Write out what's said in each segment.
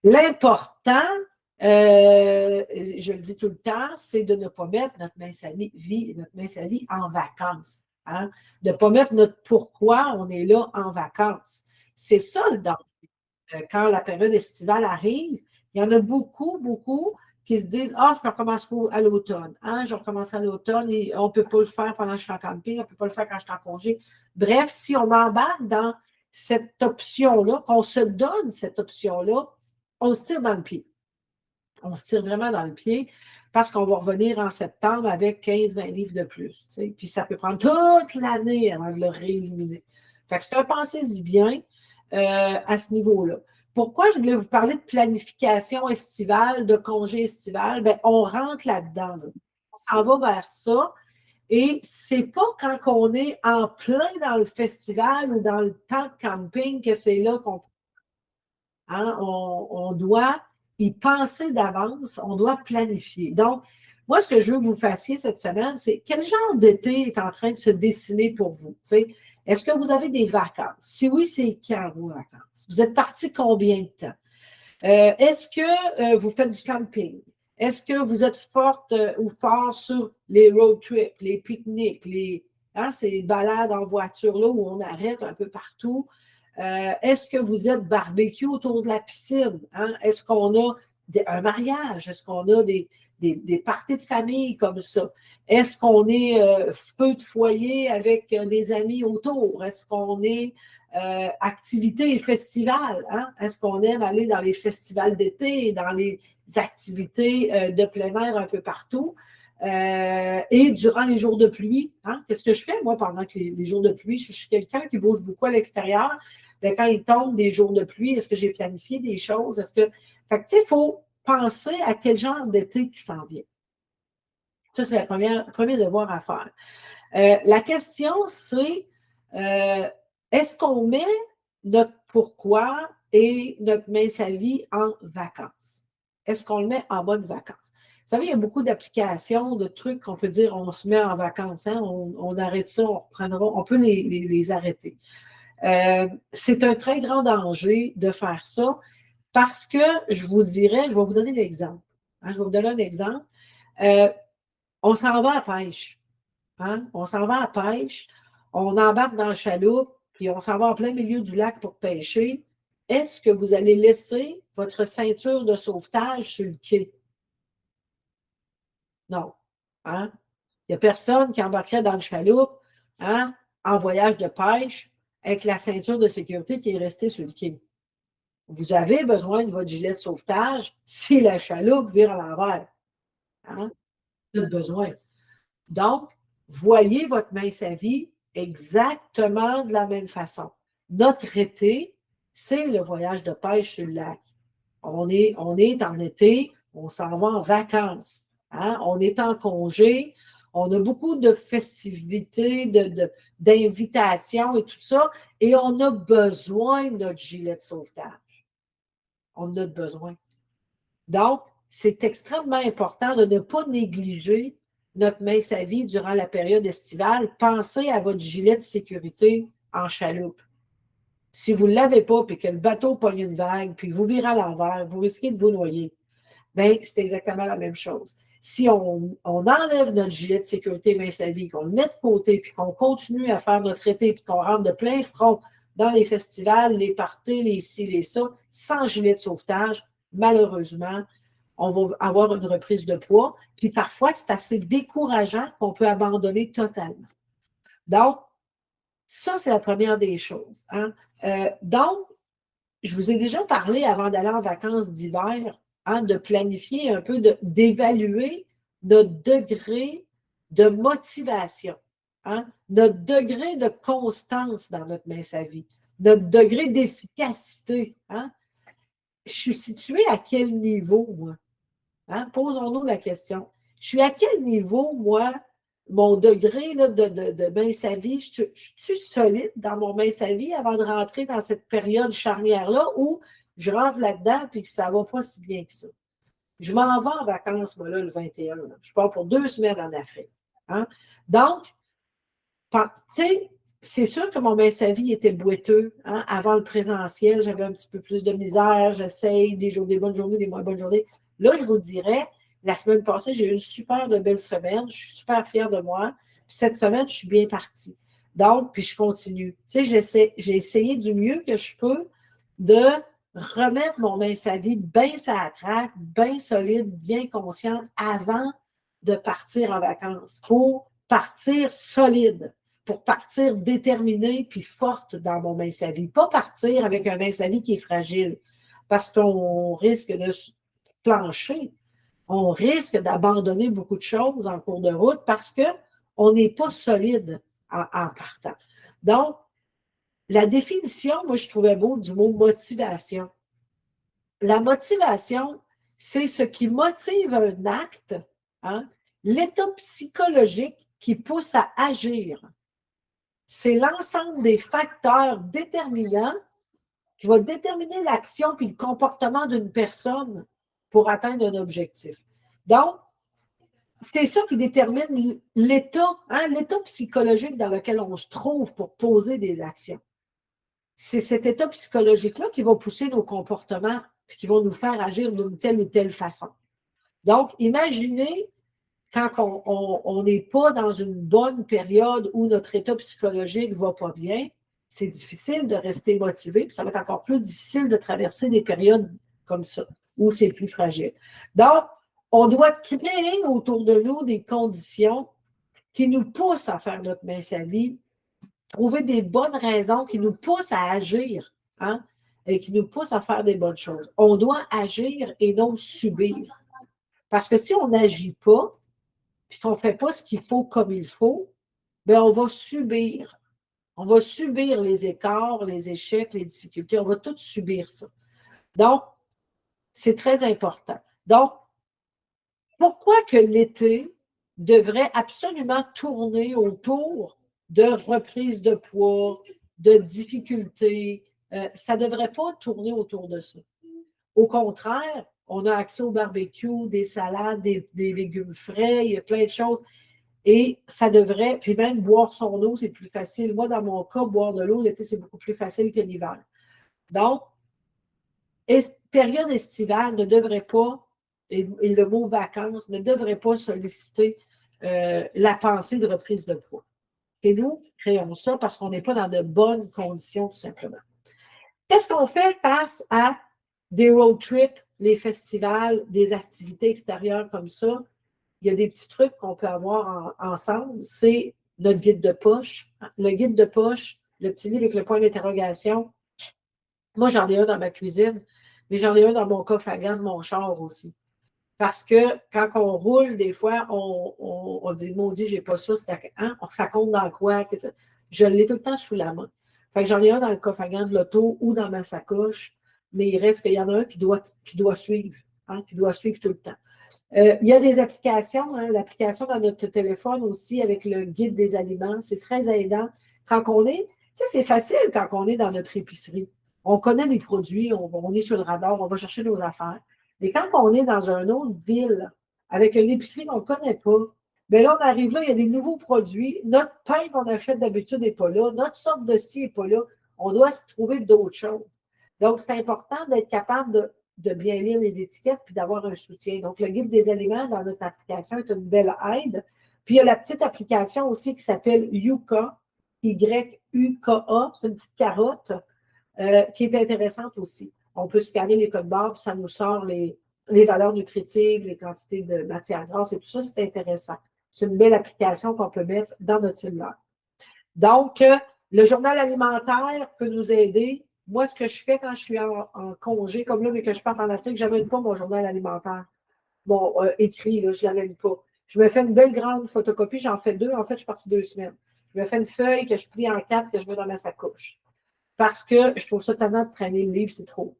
L'important, je le dis tout le temps, c'est de ne pas mettre notre mince à vie, notre mince à vie en vacances. Hein? De ne pas mettre notre pourquoi on est là en vacances. C'est ça le danger. Quand la période estivale arrive, il y en a beaucoup, beaucoup qui se disent ah, je recommence à l'automne. Hein? Je recommencerai à l'automne et on ne peut pas le faire pendant que je suis en camping, on ne peut pas le faire quand je suis en congé. Bref, si on embarque dans cette option-là, qu'on se donne cette option-là, on se tire dans le pied. On se tire vraiment dans le pied parce qu'on va revenir en septembre avec 15-20 livres de plus. T'sais. Puis ça peut prendre toute l'année avant de le rééliminer. Fait que c'est un pensez-y bien à ce niveau-là. Pourquoi je voulais vous parler de planification estivale, de congé estival? Bien, on rentre là-dedans. Là. On s'en va vers ça. Et c'est pas quand on est en plein dans le festival ou dans le temps de camping que c'est là qu'on... Hein, on doit y penser d'avance, on doit planifier. Donc, moi, ce que je veux que vous fassiez cette semaine, c'est quel genre d'été est en train de se dessiner pour vous? T'sais? Est-ce que vous avez des vacances? Si oui, c'est quand vos vacances? Vous êtes parti combien de temps? Est-ce que vous faites du camping? Est-ce que vous êtes forte ou fort sur les road trips, les pique-niques, ces balades en voiture là où on arrête un peu partout? Est-ce que vous êtes barbecue autour de la piscine? Hein? Est-ce qu'on a un mariage? Est-ce qu'on a des parties de famille comme ça? Est-ce qu'on est feu de foyer avec des amis autour? Est-ce qu'on est activités et festivals? Hein? Est-ce qu'on aime aller dans les festivals d'été, dans les activités de plein air un peu partout? Et durant les jours de pluie, hein, qu'est-ce que je fais, moi, pendant que les jours de pluie? Je suis quelqu'un qui bouge beaucoup à l'extérieur. Bien, quand il tombe des jours de pluie, est-ce que j'ai planifié des choses? Fait que, tu sais, il faut penser à quel genre d'été qui s'en vient. Ça, c'est le premier devoir à faire. La question, c'est est-ce qu'on met notre pourquoi et notre mince à vie en vacances? Est-ce qu'on le met en mode vacances? Vous savez, il y a beaucoup d'applications, de trucs qu'on peut dire on se met en vacances, hein? On arrête ça, on peut les arrêter. C'est un très grand danger de faire ça parce que je vous dirais, je vais vous donner l'exemple. Hein? Je vais vous donner un exemple. On s'en va à pêche. Hein? On s'en va à pêche, on embarque dans le chaloupe, puis on s'en va en plein milieu du lac pour pêcher. Est-ce que vous allez laisser votre ceinture de sauvetage sur le quai? Non. Hein? Il n'y a personne qui embarquerait dans le chaloupe hein, en voyage de pêche avec la ceinture de sécurité qui est restée sur le quai. Vous avez besoin de votre gilet de sauvetage si la chaloupe vire à l'envers. Hein? Vous avez besoin. Donc, voyez votre mince à vie exactement de la même façon. Notre été, c'est le voyage de pêche sur le lac. On est en été, on s'en va en vacances. Hein? On est en congé, on a beaucoup de festivités, d'invitations et tout ça, et on a besoin de notre gilet de sauvetage. On en a besoin. Donc, c'est extrêmement important de ne pas négliger notre mince à vie durant la période estivale. Pensez à votre gilet de sécurité en chaloupe. Si vous ne l'avez pas, puis que le bateau pogne une vague, puis vous virez à l'envers, vous risquez de vous noyer. Bien, c'est exactement la même chose. Si on enlève notre gilet de sécurité mince à vie, qu'on le met de côté, puis qu'on continue à faire notre été, puis qu'on rentre de plein front dans les festivals, les parties, les ci, les ça, sans gilet de sauvetage, malheureusement, on va avoir une reprise de poids. Puis parfois, c'est assez décourageant qu'on peut abandonner totalement. Donc, ça, c'est la première des choses. Hein? Donc, je vous ai déjà parlé avant d'aller en vacances d'hiver, hein, de planifier un peu, d'évaluer notre degré de motivation, hein, notre degré de constance dans notre mince à vie, notre degré d'efficacité. Hein? Je suis située à quel niveau, moi? Hein? Posons-nous la question. Je suis à quel niveau, moi, mon degré là, de mince à vie? Je suis solide dans mon mince à vie avant de rentrer dans cette période charnière-là où je rentre là-dedans et que ça ne va pas si bien que ça. Je m'en vais en vacances, moi, là, le 21. Là. Je pars pour 2 semaines en Afrique. Hein? Donc, tu sais, c'est sûr que mon mince à vie était boiteux. Hein? Avant le présentiel, j'avais un petit peu plus de misère. J'essaye des bonnes journées, des moins bonnes journées. Là, je vous dirais, la semaine passée, j'ai eu une super de belle semaine. Je suis super fière de moi. Puis cette semaine, je suis bien partie. Donc, puis je continue. Tu sais, j'ai essayé du mieux que je peux de remettre mon mince à vie bien sur la traque, bien solide, bien consciente avant de partir en vacances pour partir solide, pour partir déterminée puis forte dans mon mince à vie. Pas partir avec un mince à vie qui est fragile parce qu'on risque de plancher. On risque d'abandonner beaucoup de choses en cours de route parce qu'on n'est pas solide en partant. Donc, la définition, moi, je trouvais beau du mot motivation. La motivation, c'est ce qui motive un acte, hein, l'état psychologique qui pousse à agir. C'est l'ensemble des facteurs déterminants qui va déterminer l'action puis le comportement d'une personne pour atteindre un objectif. Donc, c'est ça qui détermine l'état, hein, l'état psychologique dans lequel on se trouve pour poser des actions. C'est cet état psychologique-là qui va pousser nos comportements et qui va nous faire agir d'une telle ou telle façon. Donc, imaginez quand on n'est pas dans une bonne période où notre état psychologique ne va pas bien, c'est difficile de rester motivé, puis ça va être encore plus difficile de traverser des périodes comme ça, où c'est plus fragile. Donc, on doit créer autour de nous des conditions qui nous poussent à faire notre mince à vie, trouver des bonnes raisons qui nous poussent à agir, hein, et qui nous poussent à faire des bonnes choses. On doit agir et non subir. Parce que si on n'agit pas, puis qu'on ne fait pas ce qu'il faut comme il faut, bien, on va subir. On va subir les écarts, les échecs, les difficultés. On va tout subir ça. Donc, c'est très important. Donc, pourquoi que l'été devrait absolument tourner autour de reprise de poids, de difficultés? Ça ne devrait pas tourner autour de ça. Au contraire, on a accès au barbecue, des salades, des légumes frais, il y a plein de choses. Et ça devrait, puis même boire son eau, c'est plus facile. Moi, dans mon cas, boire de l'eau, l'été, c'est beaucoup plus facile que l'hiver. Donc, période estivale ne devrait pas, et le mot vacances, ne devrait pas solliciter la pensée de reprise de poids. C'est nous qui créons ça parce qu'on n'est pas dans de bonnes conditions, tout simplement. Qu'est-ce qu'on fait face à des road trips, les festivals, des activités extérieures comme ça? Il y a des petits trucs qu'on peut avoir ensemble. C'est notre guide de poche. Le guide de poche, le petit livre avec le point d'interrogation. Moi, j'en ai un dans ma cuisine, mais j'en ai un dans mon coffre à gants de mon char aussi. Parce que quand on roule, des fois, on dit, maudit, j'ai pas ça, hein? Ça compte dans quoi? Je l'ai tout le temps sous la main. Fait que j'en ai un dans le coffre à gants de l'auto ou dans ma sacoche, mais il reste qu'il y en a un qui doit suivre, hein? Qui doit suivre tout le temps. Il y a des applications, hein, l'application dans notre téléphone aussi avec le guide des aliments, c'est très aidant. Quand on est, tu sais, c'est facile quand on est dans notre épicerie. On connaît les produits, on est sur le radar, on va chercher nos affaires. Mais quand on est dans une autre ville avec une épicerie qu'on ne connaît pas, bien là, on arrive là, il y a des nouveaux produits. Notre pain qu'on achète d'habitude n'est pas là. Notre sorte de scie n'est pas là. On doit se trouver d'autres choses. Donc, c'est important d'être capable de bien lire les étiquettes puis d'avoir un soutien. Donc, le guide des aliments dans notre application est une belle aide. Puis, il y a la petite application aussi qui s'appelle Yuka, Y-U-K-A, c'est une petite carotte qui est intéressante aussi. On peut scanner les codes barres puis ça nous sort les valeurs nutritives, les quantités de matières grasses et tout ça, c'est intéressant. C'est une belle application qu'on peut mettre dans notre cellulaire. Donc, le journal alimentaire peut nous aider. Moi, ce que je fais quand je suis en congé, comme là, mais que je pars en Afrique, je n'amène pas mon journal alimentaire. Bon, écrit, là, je ne l'amène pas. Je me fais une belle grande photocopie, j'en fais 2. En fait, je suis partie 2 semaines. Je me fais une feuille que je plie en 4 que je mets dans ma sacoche. Parce que je trouve ça tellement de traîner le livre, c'est trop.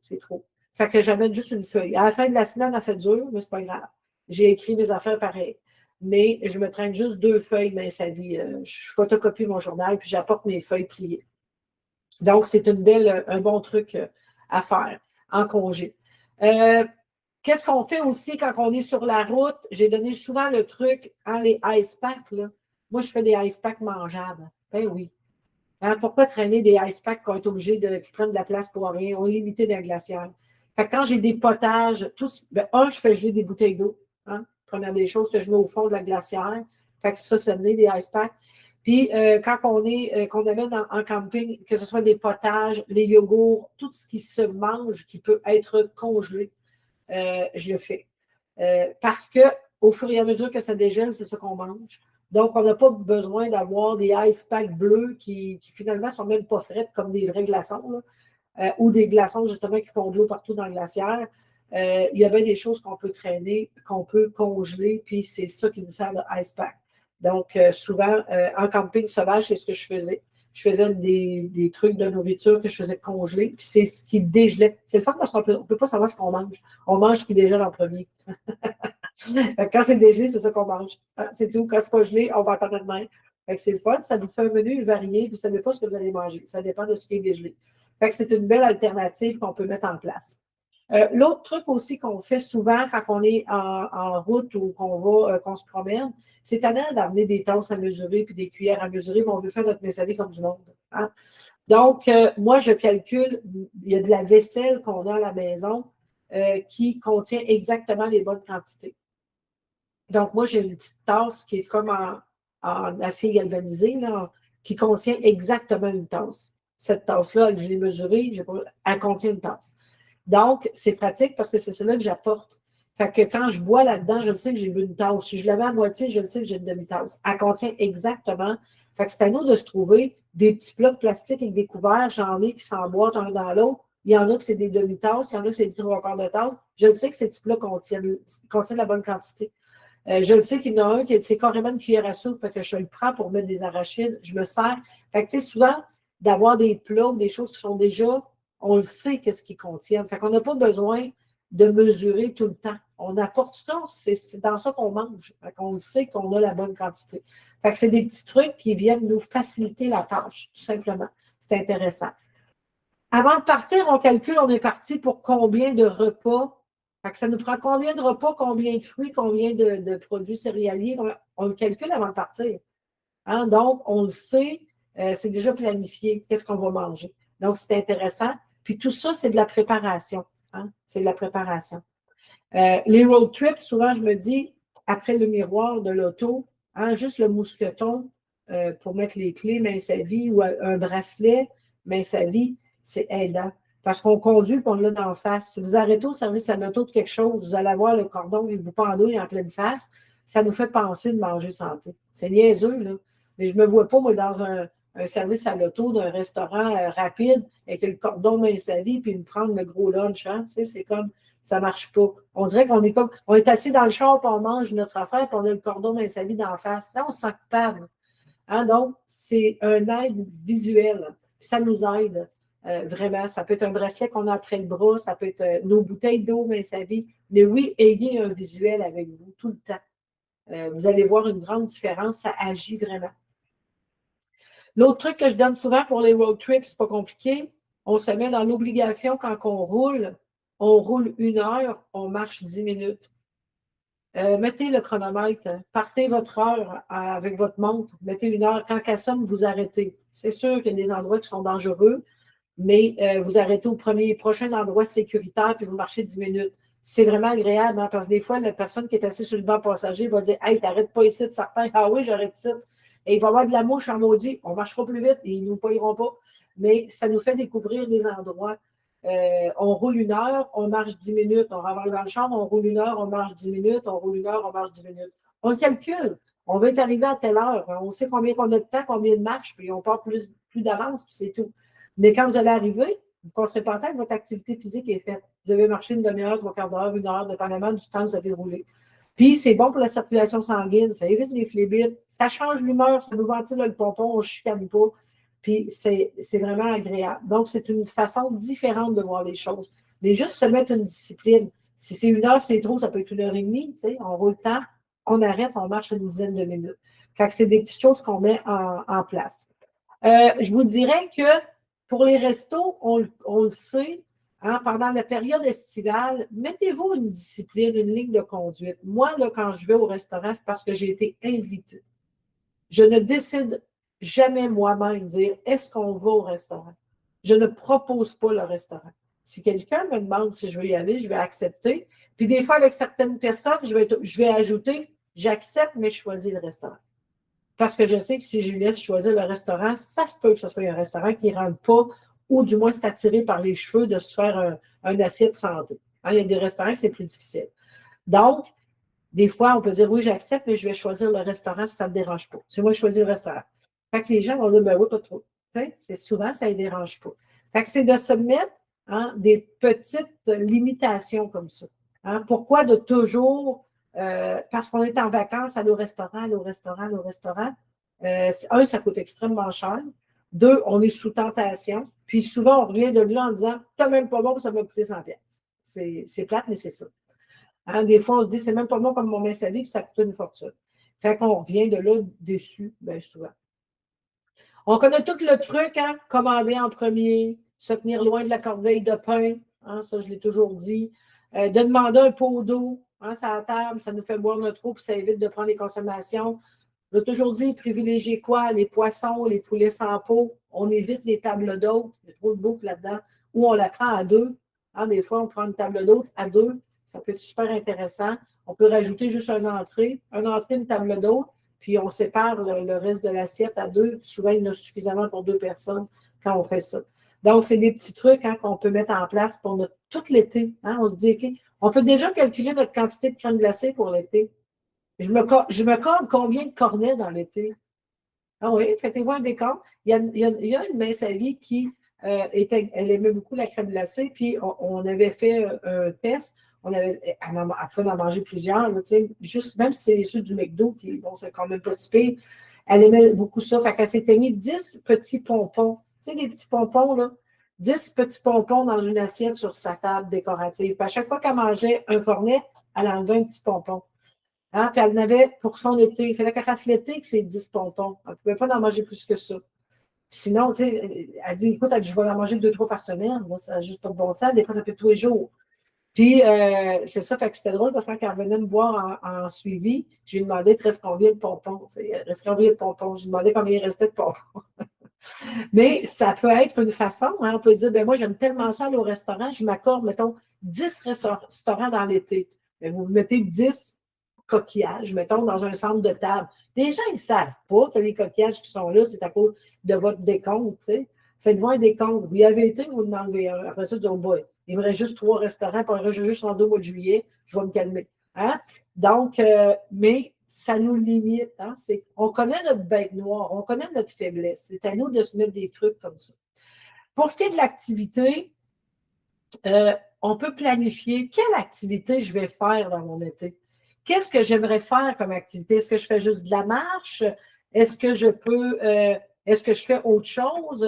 Fait que j'amène juste une feuille. À la fin de la semaine, elle fait dur, mais c'est pas grave. J'ai écrit mes affaires pareil. Mais je me traîne juste 2 feuilles, mais ça dit, je photocopie mon journal, puis j'apporte mes feuilles pliées. Donc, c'est un bon truc à faire en congé. Qu'est-ce qu'on fait aussi quand on est sur la route? J'ai donné souvent le truc, hein, les ice packs, là. Moi, je fais des ice packs mangeables. Ben oui. Hein, pourquoi traîner des ice packs qui qui prennent de la place pour rien? On est limité dans la glacière. Fait que quand j'ai des potages, je fais geler des bouteilles d'eau. Hein? Première des choses que je mets au fond de la glacière. Fait que ça venait des ice packs. Puis quand qu'on amène en camping, que ce soit des potages, les yogourts, tout ce qui se mange, qui peut être congelé, je le fais. Parce que au fur et à mesure que ça dégèle, c'est ça qu'on mange. Donc, on n'a pas besoin d'avoir des ice packs bleus qui finalement ne sont même pas frais, comme des vrais glaçons, ou des glaçons justement qui font de l'eau partout dans le glaciaire. Il y a bien des choses qu'on peut traîner, qu'on peut congeler, puis c'est ça qui nous sert de ice pack. Donc, souvent, en camping sauvage, c'est ce que je faisais. Je faisais des trucs de nourriture que je faisais congeler, puis c'est ce qui dégelait. C'est le fun parce qu'on ne peut pas savoir ce qu'on mange. On mange ce qui dégèle en premier. Quand c'est dégelé, c'est ça qu'on mange. C'est tout. Quand c'est pas gelé, on va attendre demain. C'est le fun. Ça vous fait un menu varié. Vous ne savez pas ce que vous allez manger. Ça dépend de ce qui est dégelé. C'est une belle alternative qu'on peut mettre en place. L'autre truc aussi qu'on fait souvent quand on est en route ou qu'on se promène, c'est d'amener des tasses à mesurer puis des cuillères à mesurer, mais on veut faire notre messager comme du monde. Hein? Donc, moi, je calcule, il y a de la vaisselle qu'on a à la maison qui contient exactement les bonnes quantités. Donc, moi, j'ai une petite tasse qui est comme en acier galvanisé, là, qui contient exactement une tasse. Cette tasse-là, je l'ai mesurée, elle contient une tasse. Donc, c'est pratique parce que c'est celle-là que j'apporte. Fait que quand je bois là-dedans, je sais que j'ai bu une tasse. Si je l'avais à moitié, je sais que j'ai une demi-tasse. Elle contient exactement. Fait que c'est à nous de se trouver des petits plats de plastique avec des couverts. J'en ai qui s'emboîtent un dans l'autre. Il y en a que c'est des demi-tasses, il y en a que c'est des trois quarts de tasse. Je le sais que ces petits plats contiennent la bonne quantité. Je le sais qu'il y en a un qui c'est carrément une cuillère à soupe, fait que je le prends pour mettre des arachides, je me sers. Fait que, tu sais, souvent, d'avoir des plats ou des choses qui sont déjà, on le sait qu'est-ce qu'ils contiennent. Fait qu'on n'a pas besoin de mesurer tout le temps. On apporte ça, c'est dans ça qu'on mange. Fait qu'on le sait qu'on a la bonne quantité. Fait que c'est des petits trucs qui viennent nous faciliter la tâche, tout simplement. C'est intéressant. Avant de partir, on calcule, on est parti pour combien de repas. Fait que ça nous prend combien de repas, combien de fruits, combien de produits céréaliers. On le calcule avant de partir. Hein? Donc, on le sait, c'est déjà planifié, qu'est-ce qu'on va manger. Donc, c'est intéressant. Puis tout ça, c'est de la préparation. Hein? C'est de la préparation. Les road trips, souvent, je me dis, après le miroir de l'auto, hein, juste le mousqueton pour mettre les clés, main sa vie, ou un bracelet, main sa vie, c'est aidant. Parce qu'on conduit et on l'a d'en face. Si vous arrêtez au service à l'auto de quelque chose, vous allez avoir le cordon qui vous pendouille en pleine face, ça nous fait penser de manger santé. C'est niaiseux, là. Mais je ne me vois pas, moi, dans un service à l'auto d'un restaurant rapide avec le cordon main sa vie puis me prendre le gros lunch. Hein? Tu sais, c'est comme, ça ne marche pas. On dirait on est assis dans le char puis on mange notre affaire puis on a le cordon main sa vie d'en face. Ça, on se sent coupable. Hein? Donc, c'est un aide visuel. Puis ça nous aide. Vraiment, ça peut être un bracelet qu'on a après le bras, ça peut être nos bouteilles d'eau, mais sa vie. Mais oui, ayez un visuel avec vous tout le temps. Vous allez voir une grande différence, ça agit vraiment. L'autre truc que je donne souvent pour les road trips, c'est pas compliqué. On se met dans l'obligation quand on roule 1 heure, on marche 10 minutes. Mettez le chronomètre, partez votre heure avec votre montre, mettez 1 heure. Quand elle sonne, vous arrêtez. C'est sûr qu'il y a des endroits qui sont dangereux, mais vous arrêtez au prochain endroit sécuritaire puis vous marchez 10 minutes. C'est vraiment agréable, hein, parce que des fois, la personne qui est assise sur le banc passager va dire « Hey, t'arrêtes pas ici de certains. » Ah oui, j'arrête ici. Et il va y avoir de la mouche en maudit. On marchera plus vite et ils ne nous paieront pas. Mais ça nous fait découvrir des endroits. On roule 1 heure, on marche 10 minutes. On va dans le champ, on roule 1 heure, on marche 10 minutes. On roule 1 heure, on marche 10 minutes. On le calcule. On va être arrivé à telle heure. On sait combien on a de temps, combien de marches, puis on part plus d'avance, puis c'est tout. Mais quand vous allez arriver, vous ne conserez pas en tête que votre activité physique est faite. Vous avez marché une demi-heure, 3/4 d'heure, 1 heure, dépendamment du temps que vous avez roulé. Puis, c'est bon pour la circulation sanguine, ça évite les phlébites, ça change l'humeur, ça nous ventile le pompon, on ne chicane pas. Puis, c'est vraiment agréable. Donc, c'est une façon différente de voir les choses. Mais juste se mettre une discipline. Si c'est 1 heure, c'est trop, ça peut être 1 heure et demie. Tu sais, on roule le temps, on arrête, on marche une dizaine de minutes. Fait que c'est des petites choses qu'on met en place. Je vous dirais que pour les restos, on le sait, hein, pendant la période estivale, mettez-vous une discipline, une ligne de conduite. Moi, là, quand je vais au restaurant, c'est parce que j'ai été invitée. Je ne décide jamais moi-même dire est-ce qu'on va au restaurant. Je ne propose pas le restaurant. Si quelqu'un me demande si je veux y aller, je vais accepter. Puis des fois, avec certaines personnes, je vais ajouter j'accepte, mais je choisis le restaurant. Parce que je sais que si je laisse choisir le restaurant, ça se peut que ce soit un restaurant qui ne rentre pas, ou du moins c'est attiré par les cheveux de se faire un assiette santé. Hein, il y a des restaurants que c'est plus difficile. Donc, des fois, on peut dire oui, j'accepte, mais je vais choisir le restaurant si ça ne me dérange pas. C'est moi qui choisis le restaurant. Fait que les gens vont dire ben oui, pas trop. C'est souvent, ça ne les dérange pas. Fait que c'est de se mettre des petites limitations comme ça. Hein. Pourquoi de toujours, parce qu'on est en vacances, aller au restaurant, aller au restaurant, aller au restaurant. Un, ça coûte extrêmement cher. Deux, on est sous tentation. Puis souvent, on revient de là en disant t'as même pas bon, ça m'a coûté 100 pièces. C'est plate, mais c'est ça. Hein, des fois, on se dit, c'est même pas bon comme mon mince à lit, puis ça coûte une fortune. Fait qu'on revient de là déçu, bien souvent. On connaît tout le truc, hein? Commander en premier, se tenir loin de la corbeille de pain, hein? Ça, je l'ai toujours dit. De demander un pot d'eau, hein, sur la table, ça nous fait boire notre eau, puis ça évite de prendre les consommations. On a toujours dit, privilégier quoi? Les poissons, les poulets sans peau. On évite les tables d'hôtes. Il y a trop de bouffe là-dedans. Ou on la prend à deux. Hein, des fois, on prend une table d'hôte à deux. Ça peut être super intéressant. On peut rajouter juste une entrée, une table d'hôte, puis on sépare le reste de l'assiette à deux. Souvent, il y en a suffisamment pour deux personnes quand on fait ça. Donc, c'est des petits trucs qu'on peut mettre en place pour tout l'été. Hein. On se dit, OK, on peut déjà calculer notre quantité de crème glacée pour l'été. Je me corde combien de cornets dans l'été? Ah oui, faites-vous un décompte. Il y a une mince à vie qui elle aimait beaucoup la crème glacée, puis on avait fait un test. Elle pouvait en manger plusieurs, là, juste, même si c'est ceux du McDo, qui, bon, c'est quand même pas si pire, elle aimait beaucoup ça. Fait qu'elle s'était mis 10 petits pompons. Tu sais, les petits pompons, là. 10 petits pompons dans une assiette sur sa table décorative. Puis à chaque fois qu'elle mangeait un cornet, elle enlevait un petit pompon. Hein? Puis elle en avait pour son été. Il fallait qu'elle fasse l'été que c'est 10 pompons. Elle ne pouvait pas en manger plus que ça. Puis sinon, tu sais, elle dit, écoute, je vais en manger 2-3 par semaine. Là, ça n'a juste pas de bon sens. Des fois, ça fait tous les jours. Puis, c'est ça, fait que c'était drôle parce que quand elle venait me voir en suivi, je lui demandais, il reste combien de pompons? Il reste combien de pompons? Je lui demandais combien il restait de pompons. Mais ça peut être une façon, hein, on peut dire, ben moi, j'aime tellement ça aller au restaurant, je m'accorde, mettons, 10 restaurants dans l'été. Ben, vous mettez 10 coquillages, mettons, dans un centre de table. Les gens, ils ne savent pas que les coquillages qui sont là, c'est à cause de votre décompte. Tu sais. Faites-vous un décompte. Vous y avez été, vous en enlevez un. Après ça, oh boy, il me reste juste 3 restaurants, puis je juste en 2 mois de juillet, je vais me calmer. Hein? Donc, mais ça nous limite. Hein? On connaît notre bête noire, on connaît notre faiblesse. C'est à nous de se mettre des trucs comme ça. Pour ce qui est de l'activité, on peut planifier quelle activité je vais faire dans mon été. Qu'est-ce que j'aimerais faire comme activité? Est-ce que je fais juste de la marche? Est-ce que je fais autre chose?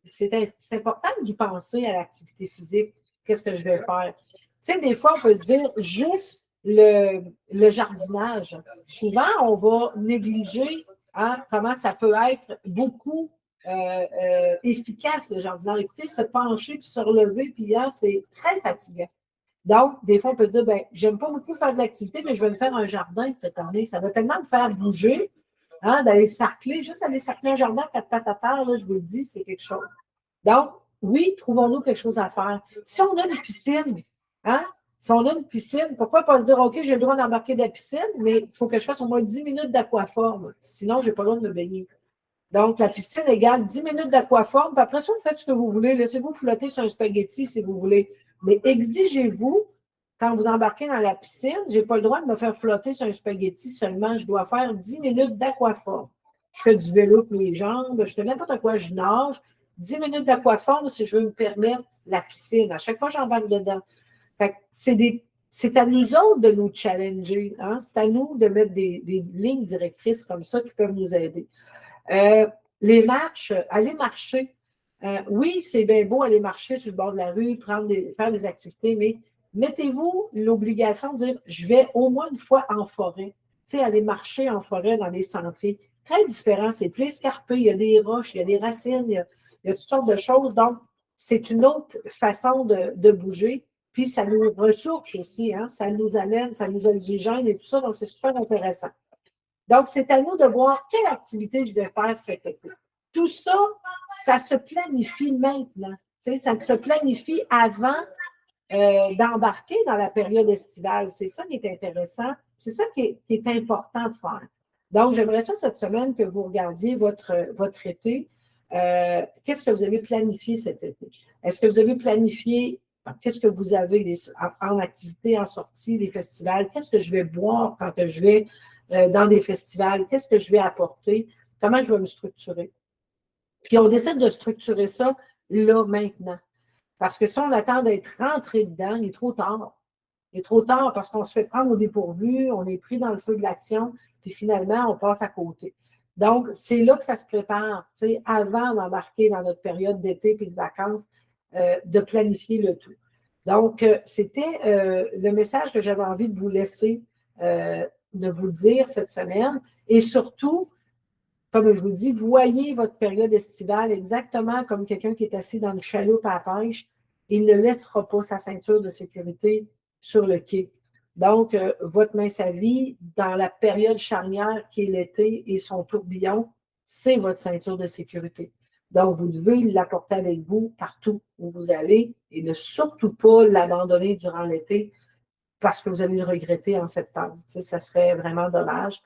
C'est important d'y penser à l'activité physique. Qu'est-ce que je vais faire? Tu sais, des fois, on peut se dire juste le jardinage. Souvent, on va négliger comment ça peut être beaucoup efficace, le jardinage. Écoutez, se pencher puis se relever, puis c'est très fatigant. Donc, des fois, on peut se dire, ben, j'aime pas beaucoup faire de l'activité, mais je vais me faire un jardin cette année. Ça va tellement me faire bouger, d'aller sarcler. Juste aller sarcler un jardin à 4 pattes à terre, là, je vous le dis, c'est quelque chose. Donc, oui, trouvons-nous quelque chose à faire. Si on a une piscine, si on a une piscine, pourquoi pas se dire, OK, j'ai le droit d'embarquer de la piscine, mais il faut que je fasse au moins 10 minutes d'aquaforme. Sinon, je n'ai pas le droit de me baigner. Donc, la piscine égale 10 minutes d'aquaforme. Puis après ça, vous faites ce que vous voulez. Laissez-vous flotter sur un spaghetti si vous voulez. Mais exigez-vous, quand vous embarquez dans la piscine, je n'ai pas le droit de me faire flotter sur un spaghetti seulement. Je dois faire 10 minutes d'aquaforme. Je fais du vélo avec mes jambes, je fais n'importe quoi, je nage. 10 minutes d'aquaforme si je veux me permettre la piscine. À chaque fois, j'embarque dedans. Fait que c'est à nous autres de nous challenger. Hein? C'est à nous de mettre des lignes directrices comme ça qui peuvent nous aider. Les marches, aller marcher. Oui, c'est bien beau aller marcher sur le bord de la rue, faire des activités, mais mettez-vous l'obligation de dire je vais au moins une fois en forêt. Tu sais, aller marcher en forêt dans les sentiers. Très différent, c'est plus escarpé, il y a des roches, il y a des racines, il y a toutes sortes de choses. Donc, c'est une autre façon de bouger. Puis, ça nous ressource aussi, hein? Ça nous amène, ça nous oxygène et tout ça. Donc, c'est super intéressant. Donc, c'est à nous de voir quelle activité je vais faire cet été. Tout ça, ça se planifie maintenant. Tu sais, ça se planifie avant d'embarquer dans la période estivale. C'est ça qui est intéressant. C'est ça qui est important de faire. Donc, j'aimerais ça cette semaine que vous regardiez votre été. Qu'est-ce que vous avez planifié cet été? Est-ce que vous avez planifié, qu'est-ce que vous avez en activité, en sortie, des festivals? Qu'est-ce que je vais boire quand je vais dans des festivals? Qu'est-ce que je vais apporter? Comment je vais me structurer? Puis on décide de structurer ça là, maintenant. Parce que si on attend d'être rentré dedans, il est trop tard. Il est trop tard parce qu'on se fait prendre au dépourvu, on est pris dans le feu de l'action, puis finalement, on passe à côté. Donc, c'est là que ça se prépare, tu sais, avant d'embarquer dans notre période d'été et de vacances, de planifier le tout. Donc, c'était le message que j'avais envie de vous laisser, de vous dire cette semaine. Et surtout, comme je vous dis, voyez votre période estivale exactement comme quelqu'un qui est assis dans une chaloupe à la pêche. Il ne laissera pas sa ceinture de sécurité sur le quai. Donc, votre mince à vie, dans la période charnière qui est l'été et son tourbillon, c'est votre ceinture de sécurité. Donc, vous devez l'apporter avec vous partout où vous allez et ne surtout pas l'abandonner durant l'été parce que vous allez le regretter en septembre. Tu sais, ça serait vraiment dommage.